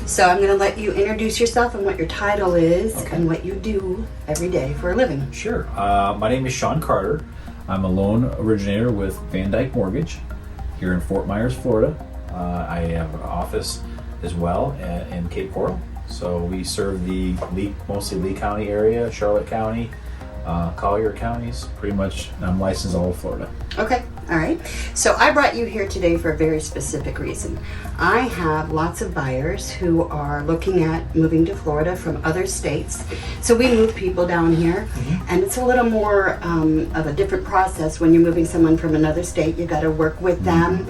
So I'm going to let you introduce yourself and what your title is Okay. and what you do every day for a living. Sure. My name is Sean Carter. I'm a loan originator with Van Dyke Mortgage here in Fort Myers, Florida. I have an office as well in Cape Coral. So we serve the mostly Lee County area, Charlotte County, Collier counties. Pretty much, I'm licensed all of Florida. Okay, all right. So I brought you here today for a very specific reason. I have lots of buyers who are looking at moving to Florida from other states. So we move people down here, and it's a little more of a different process when you're moving someone from another state. You got to work with them.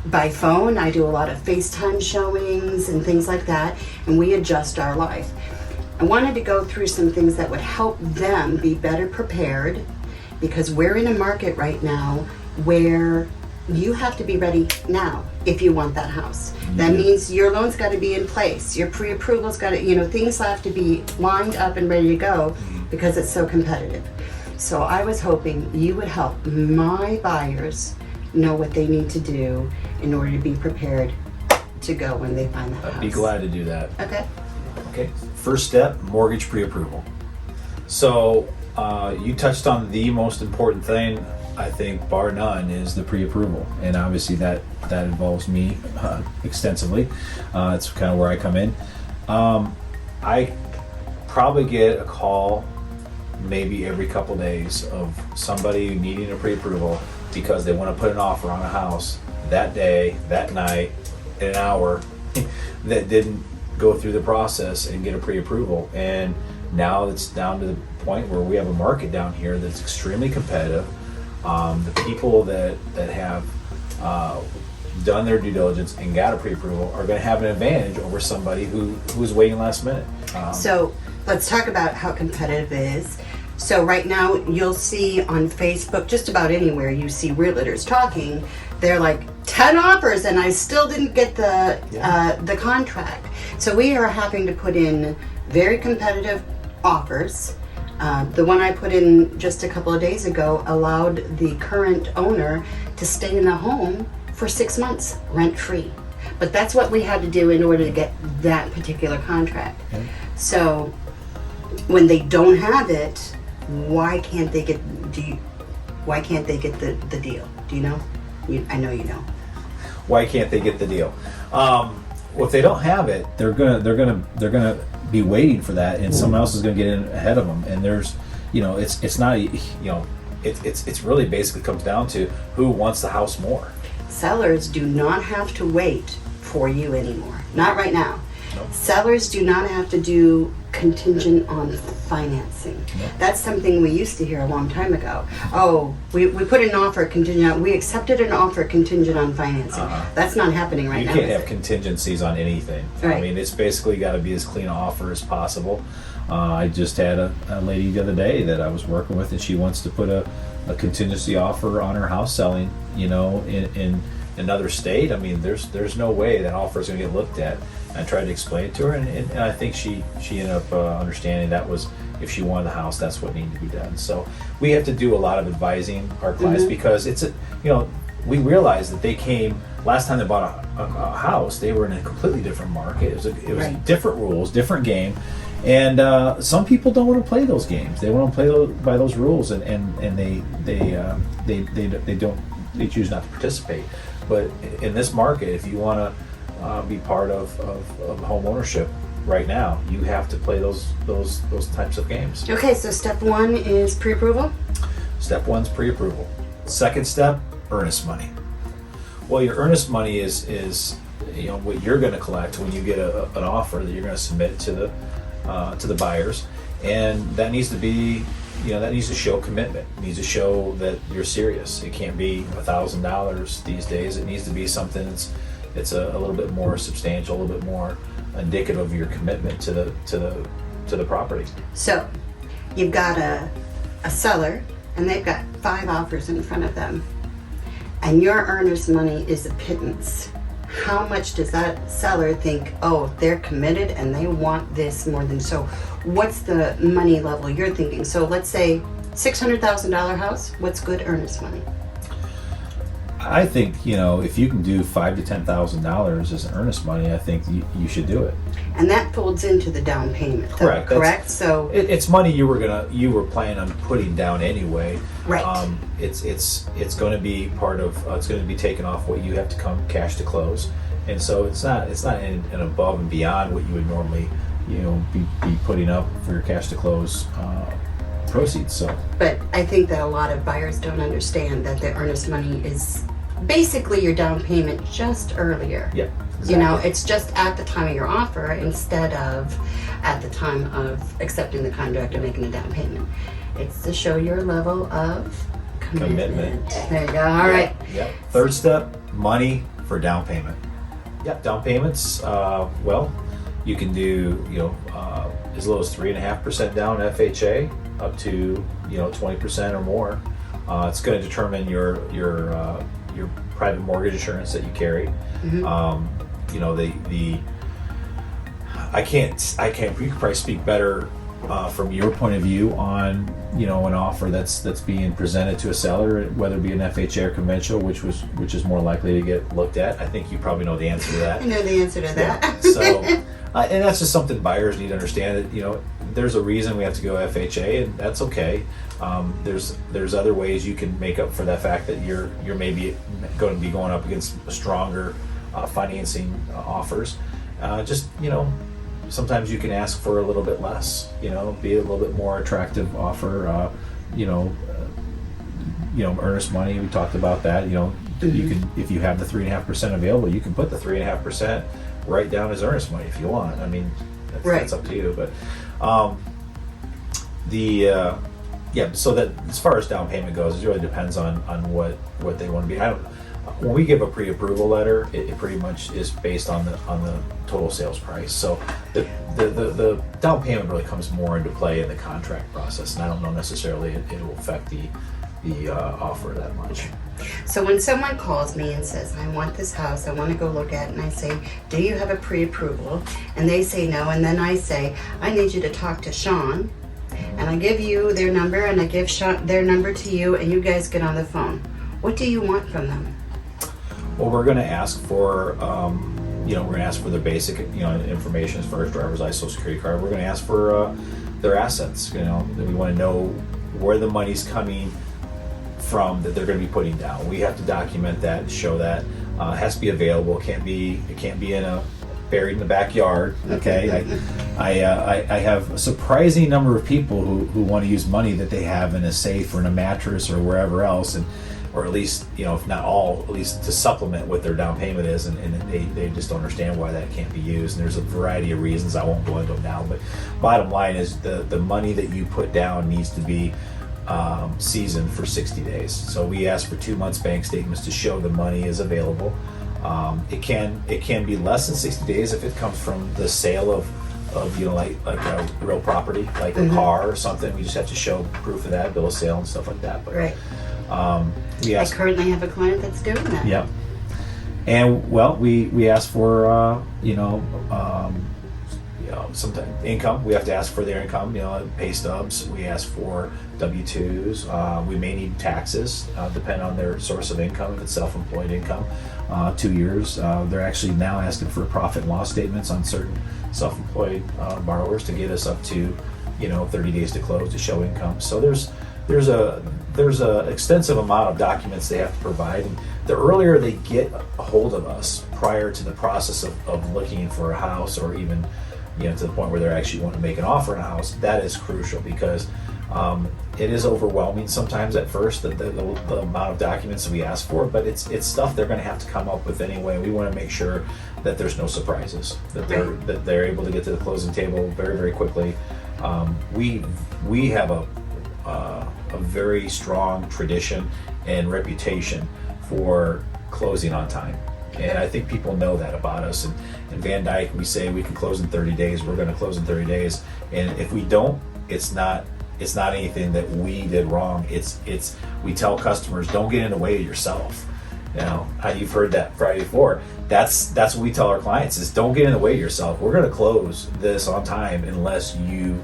By phone, I do a lot of FaceTime showings and things like that, and we adjust our life. I wanted to go through some things that would help them be better prepared, because we're in a market right now where you have to be ready now if you want that house. That means your loan's got to be in place, your pre-approval's got to, things have to be lined up and ready to go because it's so competitive. So I was hoping you would help my buyers know what they need to do in order to be prepared to go when they find that house. I'd be glad to do that. Okay. Okay. First step, mortgage pre-approval. So you touched on the most important thing, I think, bar none, is the pre-approval. And obviously that involves me extensively. It's kind of where I come in. I probably get a call maybe every couple days of somebody needing a pre-approval because they want to put an offer on a house that day, that night, in an hour that didn't go through the process and get a pre-approval. And now it's down to the point where we have a market down here that's extremely competitive. The people that have done their due diligence and got a pre-approval are going to have an advantage over somebody who's waiting last minute. So let's talk about how competitive it is. So right now you'll see on Facebook, just about anywhere you see realtors talking, they're like 10 offers and I still didn't get the contract. So we are having to put in very competitive offers. The one I put in just a couple of days ago allowed the current owner to stay in the home for 6 months rent-free. But that's what we had to do in order to get that particular contract. Okay. So when they don't have it, why can't they get the deal? Do you know? I know you know. Why can't they get the deal? Well, if they don't have it, they're gonna be waiting for that, and someone else is gonna get in ahead of them. And there's, it's not, it's really basically comes down to who wants the house more. Sellers do not have to wait for you anymore. Not right now. Nope. Sellers do not have to do contingent on financing. Nope. That's something we used to hear a long time ago. Oh, we put an offer contingent on, we accepted an offer contingent on financing. That's not happening right now. You can't is have it? contingencies on anything. Right. I mean, it's basically got to be as clean an offer as possible. I just had a lady the other day that I was working with, and she wants to put a contingency offer on her house selling, in another state. I mean, there's no way that offer is going to get looked at. I tried to explain it to her, and I think she ended up understanding that was, if she wanted the house, that's what needed to be done. So we have to do a lot of advising our clients because we realized that they came last time they bought a house, they were in a completely different market. It was Right. different rules, different game, and some people don't want to play those games. They want to play by those rules, and they choose not to participate. But in this market, if you want to be part of home ownership right now, you have to play those types of games. Okay, so step one is pre-approval. Step one's pre-approval. Second step, earnest money. Well, your earnest money is what you're going to collect when you get an offer that you're going to submit to the buyers, and that needs to be that needs to show commitment. It needs to show that you're serious. It can't be $1,000 these days. It needs to be something that's a little bit more substantial, a little bit more indicative of your commitment to the property. So you've got a seller and they've got 5 offers in front of them, and your earnest money is a pittance. How much does that seller think, oh, they're committed and they want this more than so? What's the money level you're thinking? So let's say $600,000 house, what's good earnest money? I think, if you can do $5,000 to $10,000 as earnest money, I think you should do it. And that folds into the down payment, though, Correct. correct? So It's money you were planning on putting down anyway. Right. It's going to be part of. It's going to be taken off what you have to come cash to close, and so it's not an above and beyond what you would normally be putting up for your cash to close proceeds. So. But I think that a lot of buyers don't understand that the earnest money is basically your down payment just earlier. Yeah. Exactly. It's just at the time of your offer instead of at the time of accepting the contract or making a down payment. It's to show your level of commitment. There you go. All right. Yep. Third step, money for down payment. Yep. Down payments. You can do as low as 3.5% down FHA up to 20% or more. It's going to determine your private mortgage insurance that you carry. Mm-hmm. I can't. You could probably speak better from your point of view on an offer that's being presented to a seller, whether it be an FHA or conventional, which is more likely to get looked at. I think you probably know the answer to that. I know the answer to that. Yeah. So, and that's just something buyers need to understand. That there's a reason we have to go FHA, and that's okay. There's other ways you can make up for that fact that you're maybe going to be going up against stronger financing offers. Sometimes you can ask for a little bit less. Be a little bit more attractive offer. Earnest money. We talked about that. You can, if you have the 3.5% available, you can put the 3.5% right down as earnest money if you want. I mean, that's up to you. But so that as far as down payment goes, it really depends on what they want to be. When we give a pre-approval letter, it pretty much is based on the total sales price. So the down payment really comes more into play in the contract process, and I don't know necessarily it will affect the offer that much. So when someone calls me and says, I want this house, I want to go look at it, and I say, do you have a pre-approval? And they say no, and then I say, I need you to talk to Sean, and I give you their number, and I give Sean their number to you, and you guys get on the phone. What do you want from them? Well, we're going to ask for, their basic, information as far as driver's license, social security card. We're going to ask for their assets. We want to know where the money's coming from that they're going to be putting down. We have to document that, show that. It has to be available. It can't be buried in the backyard. Okay. I have a surprising number of people who want to use money that they have in a safe or in a mattress or wherever else, or at least, if not all, at least to supplement what their down payment is, and they just don't understand why that can't be used. And there's a variety of reasons. I won't go into them now, but bottom line is the money that you put down needs to be seasoned for 60 days. So we ask for 2 months bank statements to show the money is available. It can be less than 60 days if it comes from the sale of like a real property, like a car or something. We just have to show proof of that, bill of sale and stuff like that. But, right. I currently have a client that's doing that. Yeah. And we ask for sometimes income. We have to ask for their income. Pay stubs. We ask for W-2s. We may need taxes, depending on their source of income. If it's self-employed income, 2 years. They're actually now asking for profit and loss statements on certain self-employed borrowers to get us up to 30 days to close to show income. So there's a extensive amount of documents they have to provide, and the earlier they get a hold of us prior to the process of looking for a house, or even to the point where they're actually wanting to make an offer on a house, that is crucial, because it is overwhelming sometimes at first, the amount of documents that we ask for, but it's stuff they're going to have to come up with anyway. We want to make sure that there's no surprises, that they're able to get to the closing table very, very quickly. We have a very strong tradition and reputation for closing on time. And I think people know that about us. And in Van Dyke, we say we can close in 30 days. We're going to close in 30 days. And if we don't, it's not anything that we did wrong. We tell customers, don't get in the way of yourself. You've heard that Friday before. That's what we tell our clients is, don't get in the way of yourself. We're going to close this on time unless you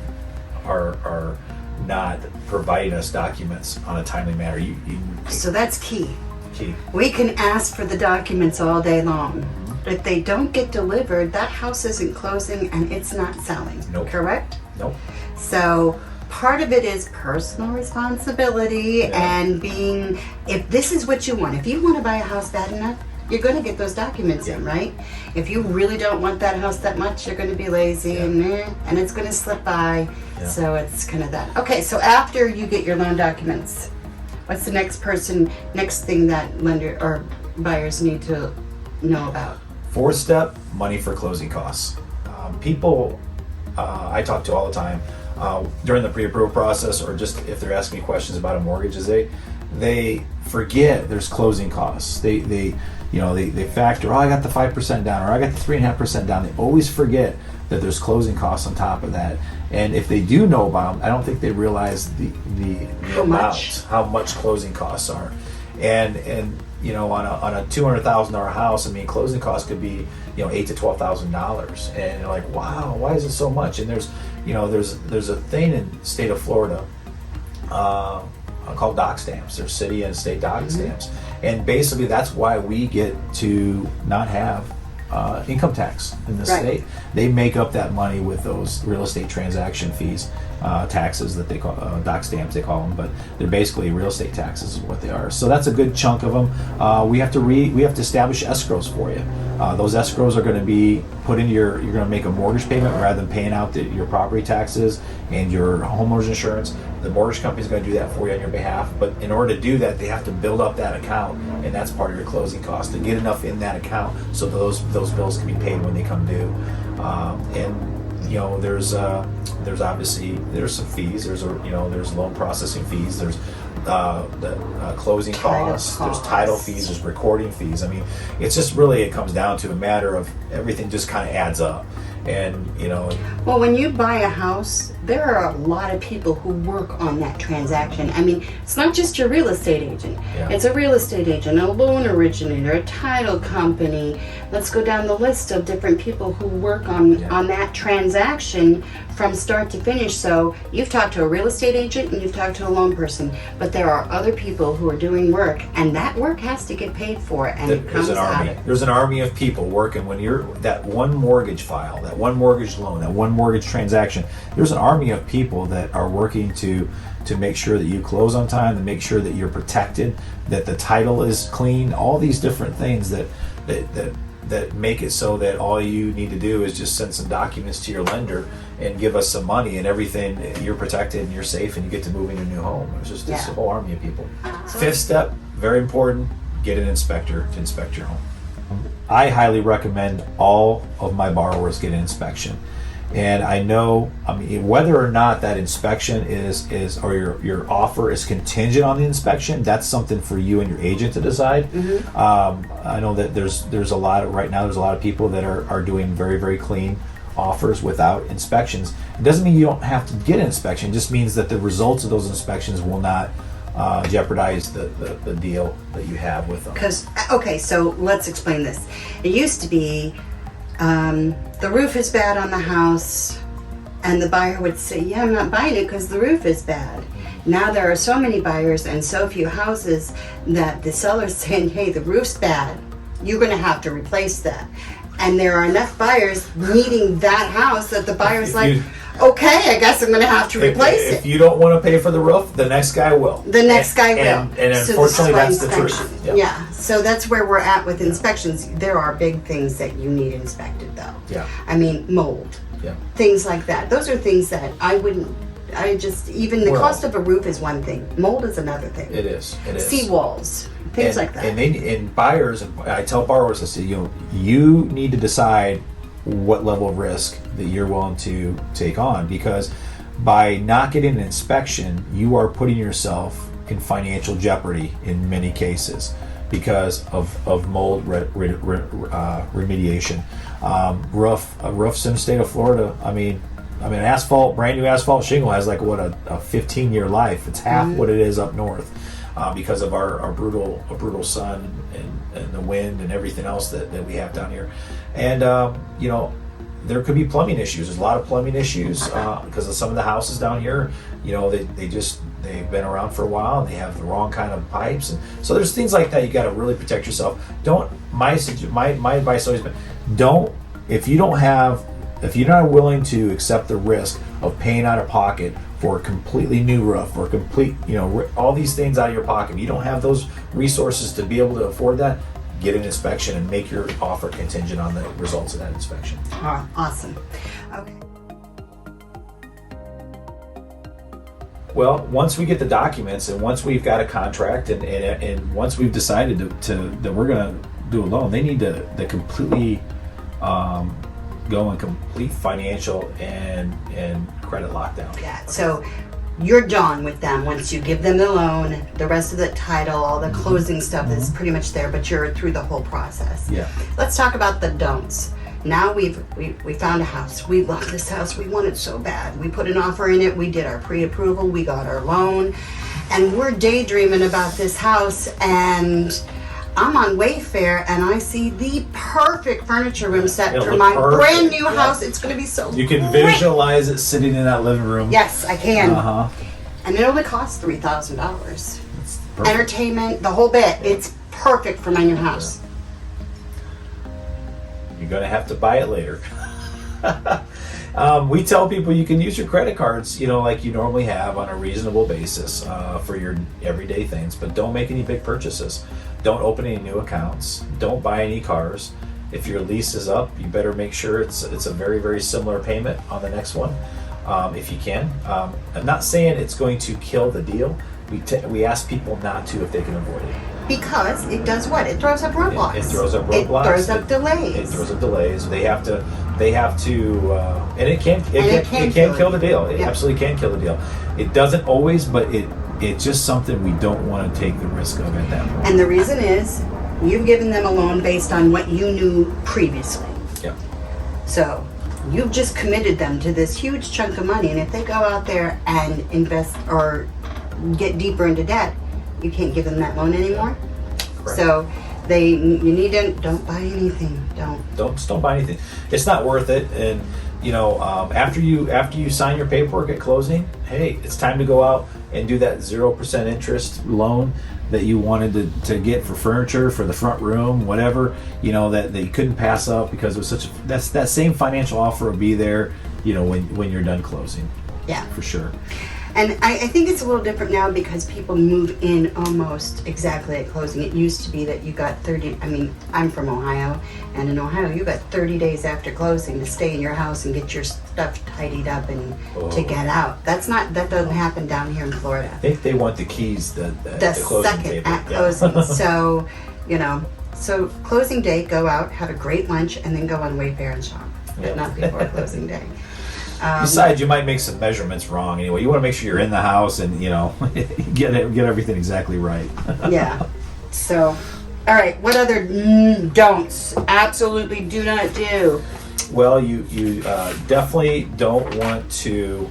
are not providing us documents on a timely manner. So that's key. Key. We can ask for the documents all day long. If they don't get delivered, that house isn't closing and it's not selling. Nope. Correct? Nope. So part of it is personal responsibility and being, if this is what you want, if you want to buy a house bad enough, you're going to get those documents in, right? If you really don't want that house that much, you're going to be lazy and it's going to slip by. Yeah. So it's kind of that. Okay, so after you get your loan documents, what's the next thing that lender or buyers need to know about? Fourth step, money for closing costs. People I talk to all the time during the pre-approval process, or just if they're asking me questions about a mortgage, is they forget there's closing costs. They factor, I got the 5% down, or I got the 3.5% down. They always forget that there's closing costs on top of that. And if they do know about them, I don't think they realize the how much closing costs are. And on a $200,000 house, I mean, closing costs could be $8,000 to $12,000, and you're like, wow, why is it so much? And there's a thing in the state of Florida called doc stamps. There's city and state doc stamps, and basically that's why we get to not have income tax in the state. They make up that money with those real estate transaction fees, taxes that they call doc stamps, they call them, but they're basically real estate taxes is what they are. So that's a good chunk of them. We have to establish escrows for you. Those escrows are going to be put in you're going to make a mortgage payment rather than paying out your property taxes and your homeowner's insurance. The mortgage company is going to do that for you on your behalf, but in order to do that, they have to build up that account, and that's part of your closing cost, to get enough in that account so those bills can be paid when they come due. There's obviously some fees. There's loan processing fees. There's the closing costs. There's title fees. There's recording fees. I mean, it's just really, it comes down to a matter of everything just kind of adds up. And well, when you buy a house, there are a lot of people who work on that transaction. I mean, it's not just your real estate agent. It's a real estate agent, a loan originator, a title company. Let's go down the list of different people who work on that transaction from start to finish. So you've talked to a real estate agent and you've talked to a loan person, but there are other people who are doing work, and that work has to get paid for, and it comes out. There's an army of people working. When you're that one mortgage file, that one mortgage loan, that one mortgage transaction, there's an army of people that are working to make sure that you close on time, to make sure that you're protected, that the title is clean, all these different things that make it so that all you need to do is just send some documents to your lender and give us some money, and everything, you're protected and you're safe and you get to move in your new home. It's just this whole army of people. Fifth step, very important, get an inspector to inspect your home. I highly recommend all of my borrowers get an inspection. And I know, whether or not that inspection is or your offer is contingent on the inspection, that's something for you and your agent to decide. I know that there's a lot of people that are doing very, very clean offers without inspections. It doesn't mean you don't have to get an inspection. It just means that the results of those inspections will not jeopardize the deal that you have with them. Okay, so let's explain this. It used to be the roof is bad on the house, and the buyer would say, I'm not buying it because the roof is bad. Now there are so many buyers and so few houses that the seller's saying, hey, the roof's bad, you're going to have to replace that. And there are enough buyers needing that house that the buyer's okay, I guess I'm going to have to replace it. If you don't want to pay for the roof, the next guy will. The next guy will. And unfortunately, that's the truth. Yeah, so that's where we're at with inspections. There are big things that you need inspected, though. Yeah. I mean, mold. Yeah. Things like that. Those are things that even the cost of a roof is one thing. Mold is another thing. It is. Seawalls. Things like that. And buyers, I tell borrowers, I say, you need to decide what level of risk that you're willing to take on, because by not getting an inspection, you are putting yourself in financial jeopardy in many cases because of mold remediation. Roofs in the state of Florida, I mean, brand new asphalt shingle has a 15-year life. It's half what it is up north. Because of our brutal sun and the wind and everything else that we have down here. And there could be plumbing issues. There's a lot of plumbing issues because of some of the houses down here. They they've been around for a while and they have the wrong kind of pipes, and so there's things like that. You got to really protect yourself. Don't my advice always been, don't if you're not willing to accept the risk of paying out of pocket for a completely new roof or complete, all these things out of your pocket, you don't have those resources to be able to afford that, get an inspection and make your offer contingent on the results of that inspection. Oh, awesome. Okay. Well, once we get the documents and once we've got a contract and once we've decided that we're going to do a loan, they need to completely go in complete financial and credit lockdown. Yeah, so you're done with them once you give them the loan. The rest of the title, all the closing stuff is pretty much there, but you're through the whole process. Yeah. Let's talk about the don'ts. Now we found a house. We love this house. We want it so bad. We put an offer in it. We did our pre-approval. We got our loan, and we're daydreaming about this house. And I'm on Wayfair, and I see the perfect furniture room set It'll for look my perfect. brand new Yeah. house. It's going to be so. You can great. visualize it sitting in that living room. Yes, I can. Uh-huh. And it only costs $3,000. It's perfect. Entertainment, the whole bit. It's perfect for my new house. You're going to have to buy it later. We tell people you can use your credit cards, like you normally have on a reasonable basis for your everyday things, but don't make any big purchases. Don't open any new accounts. Don't buy any cars. If your lease is up, you better make sure it's a very, very similar payment on the next one, if you can. I'm not saying it's going to kill the deal. We ask people not to if they can avoid it. Because it does what? It throws up roadblocks. It throws up roadblocks. It throws up delays. It throws up delays. They have to, and it can kill the deal. It Yeah. absolutely can kill the deal. It doesn't always, but it's just something we don't want to take the risk of at that point. And the reason is, you've given them a loan based on what you knew previously. Yeah. So you've just committed them to this huge chunk of money, and if they go out there and invest or get deeper into debt, you can't give them that loan anymore. Correct. So you need to don't buy anything. Don't buy anything. It's not worth it. And after you sign your paperwork at closing, hey, it's time to go out and do that 0% interest loan that you wanted to get for furniture, for the front room, whatever, that you couldn't pass up because it was that same financial offer will be there, when you're done closing. Yeah. For sure. And I think it's a little different now because people move in almost exactly at closing. It used to be that you got 30, I'm from Ohio, and in Ohio you got 30 days after closing to stay in your house and get your stuff tidied up and to get out. That doesn't happen down here in Florida. I think they want the keys the closing second table. at Yeah. closing. So closing day, go out, have a great lunch, and then go on Wayfair and shop, but Yeah. not before closing day. Besides, you might make some measurements wrong anyway. You want to make sure you're in the house and get everything exactly right. Yeah. So, all right. What other don'ts? Absolutely do not do. Well, you definitely don't want to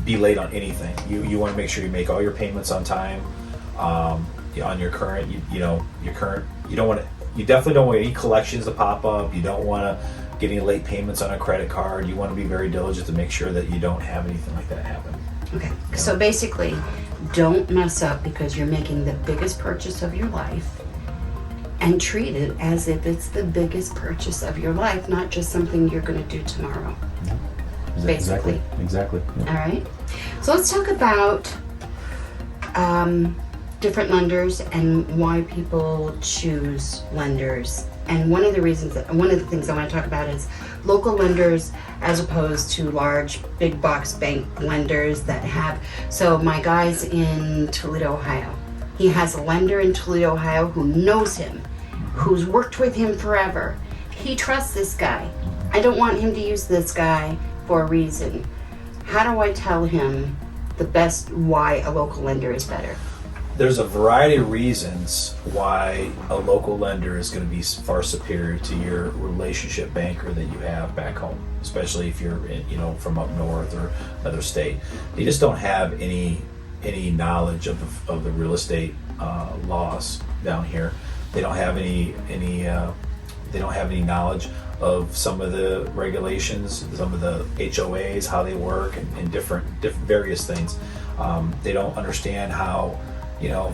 be late on anything. You want to make sure you make all your payments on time. On your current, your current. You definitely don't want any collections to pop up. You don't want to get any late payments on a credit card. You want to be very diligent to make sure that you don't have anything like that happen. Okay. So basically, don't mess up because you're making the biggest purchase of your life, and treat it as if it's the biggest purchase of your life, not just something you're going to do tomorrow. Basically. Exactly. Yeah. All right. So let's talk about different lenders and why people choose lenders. And one of the things I want to talk about is local lenders as opposed to large big box bank lenders that have. So my guy's in Toledo, Ohio. He has a lender in Toledo, Ohio who knows him, who's worked with him forever. He trusts this guy. I don't want him to use this guy for a reason. How do I tell him why a local lender is better? There's a variety of reasons why a local lender is going to be far superior to your relationship banker that you have back home, especially if you're from up north or another state. They just don't have any knowledge of the real estate laws down here. They don't have any They don't have any knowledge of some of the regulations, some of the HOAs, how they work, and different various things. They don't understand how,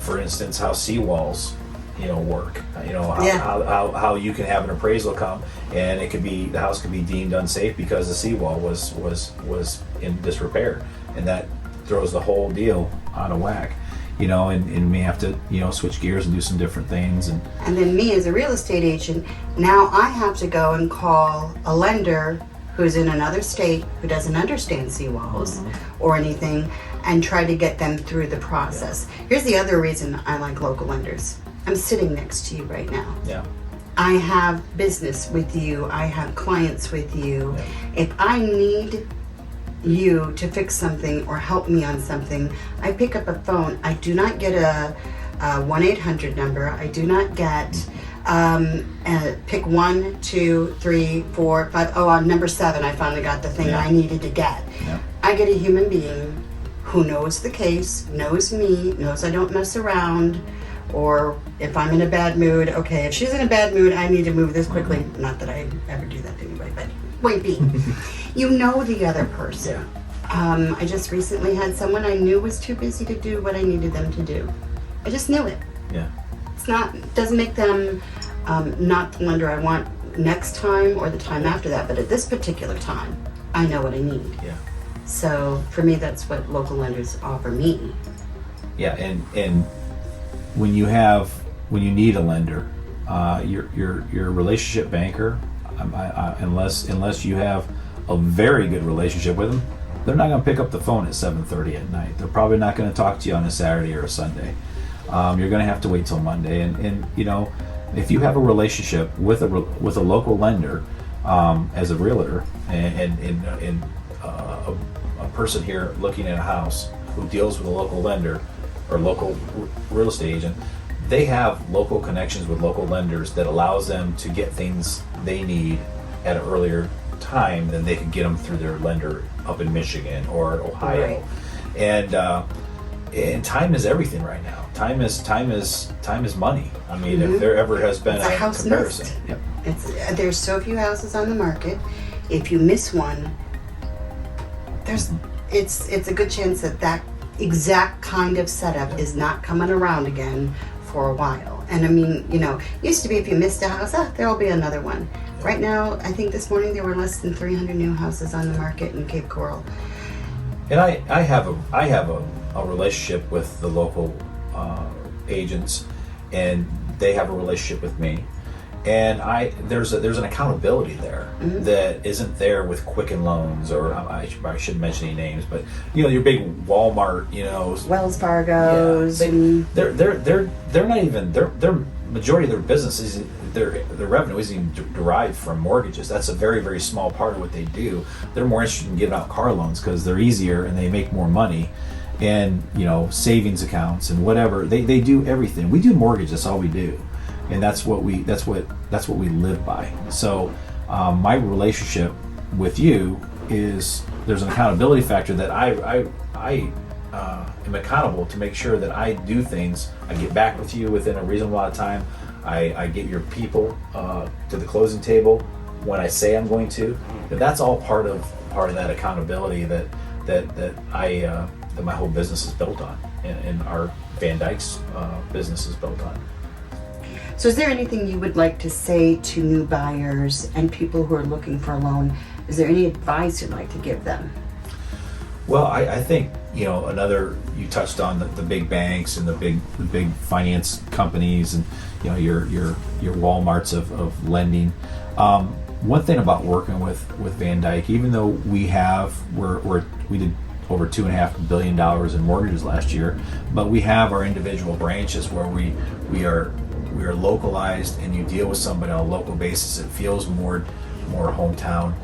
for instance, how seawalls, work. How you can have an appraisal come and the house could be deemed unsafe because the seawall was in disrepair, and that throws the whole deal out of whack. And we have to, switch gears and do some different things. And then me as a real estate agent, now I have to go and call a lender who's in another state who doesn't understand seawalls or anything and try to get them through the process. Here's the other reason I like local lenders. I'm sitting next to you right now. Yeah. I have business with you. I have clients with you. Yeah. If I need you to fix something or help me on something, I pick up a phone. I do not get a 1-800 number. I do not get pick 1, 2, 3, 4, 5. Oh, on number 7, I finally got the thing I needed to get. Yeah. I get a human being who knows the case, knows me, knows I don't mess around, or if I'm in a bad mood, okay, if she's in a bad mood, I need to move this quickly. Not that I ever do that to anybody, but point being, you know the other person. Yeah. I just recently had someone I knew was too busy to do what I needed them to do. I just knew it. Yeah. Doesn't make them not the lender I want next time or the time after that, but at this particular time, I know what I need. Yeah. So for me, that's what local lenders offer me. Yeah, and when you need a lender, your relationship banker, unless you have a very good relationship with them, they're not going to pick up the phone at 7:30 at night. They're probably not going to talk to you on a Saturday or a Sunday. You're going to have to wait till Monday. And if you have a relationship with a local lender, as a realtor and a person here looking at a house who deals with a local lender or local real estate agent, they have local connections with local lenders that allows them to get things they need at an earlier time than they could get them through their lender up in Michigan or Ohio. Right. And time is everything right now. Time is money. I mean, if there ever has been a house comparison. Yep. There's so few houses on the market. If you miss one, it's a good chance that exact kind of setup is not coming around again for a while. And I mean, used to be if you missed a house, there'll be another one. Yeah. Right now, I think this morning there were less than 300 new houses on the market in Cape Coral. And I have a relationship with the local agents, and they have a relationship with me. And there's an accountability there that isn't there with Quicken Loans, or I shouldn't mention any names, but your big Walmart, Wells Fargo's. Yeah, they're not even their majority of their business is their revenue isn't even derived from mortgages. That's a very, very small part of what they do. They're more interested in giving out car loans because they're easier and they make more money, and savings accounts and whatever. They do everything. We do mortgage. That's all we do. And that's what we live by. So my relationship with you is there's an accountability factor that I am accountable to make sure that I do things. I get back with you within a reasonable amount of time. I get your people to the closing table when I say I'm going to. That's all part of that accountability that my whole business is built on, and our Van Dyke's business is built on. So is there anything you would like to say to new buyers and people who are looking for a loan? Is there any advice you'd like to give them? Well, I think, you touched on the big banks and the big finance companies and, your Walmarts of lending. One thing about working with Van Dyke, even though we did over $2.5 billion in mortgages last year, but we have our individual branches where we are localized, and you deal with somebody on a local basis. It feels more hometown.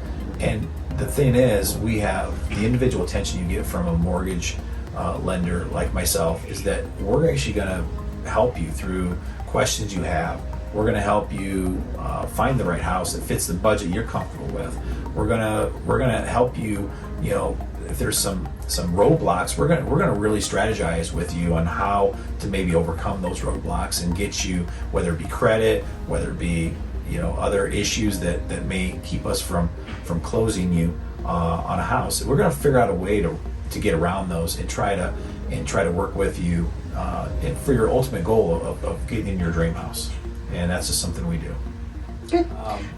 And the thing is, we have the individual attention you get from a mortgage lender like myself is that we're actually going to help you through questions you have. We're going to help you find the right house that fits the budget you're comfortable with. We're gonna help you. If there's some roadblocks, we're gonna really strategize with you on how to maybe overcome those roadblocks and get you, whether it be credit, whether it be other issues that may keep us from closing you on a house. We're going to figure out a way to get around those and try to work with you and for your ultimate goal of getting in your dream house. And that's just something we do. Good.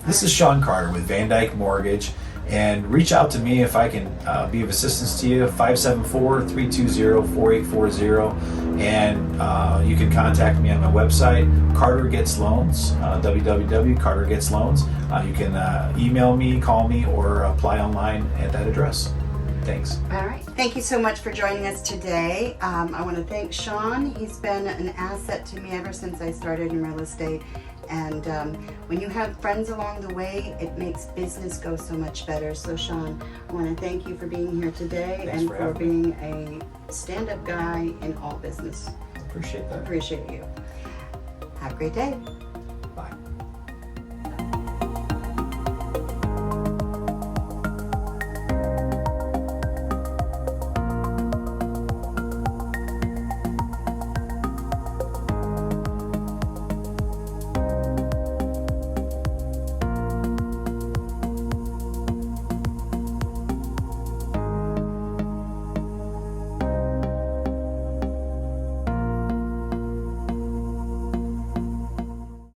This is Sean Carter with Van Dyke Mortgage, and reach out to me if I can be of assistance to you. 574-320-4840, and you can contact me on my website, Carter Gets Loans, www.cartergetsloans. You can email me, call me, or apply online at that address. Thanks. All right. Thank you so much for joining us today. I want to thank Sean. He's been an asset to me ever since I started in real estate. And when you have friends along the way, it makes business go so much better. So Sean, I want to thank you for being here today. Thanks and for for having me. being a stand-up guy in all business. Appreciate that. Appreciate you. Have a great day.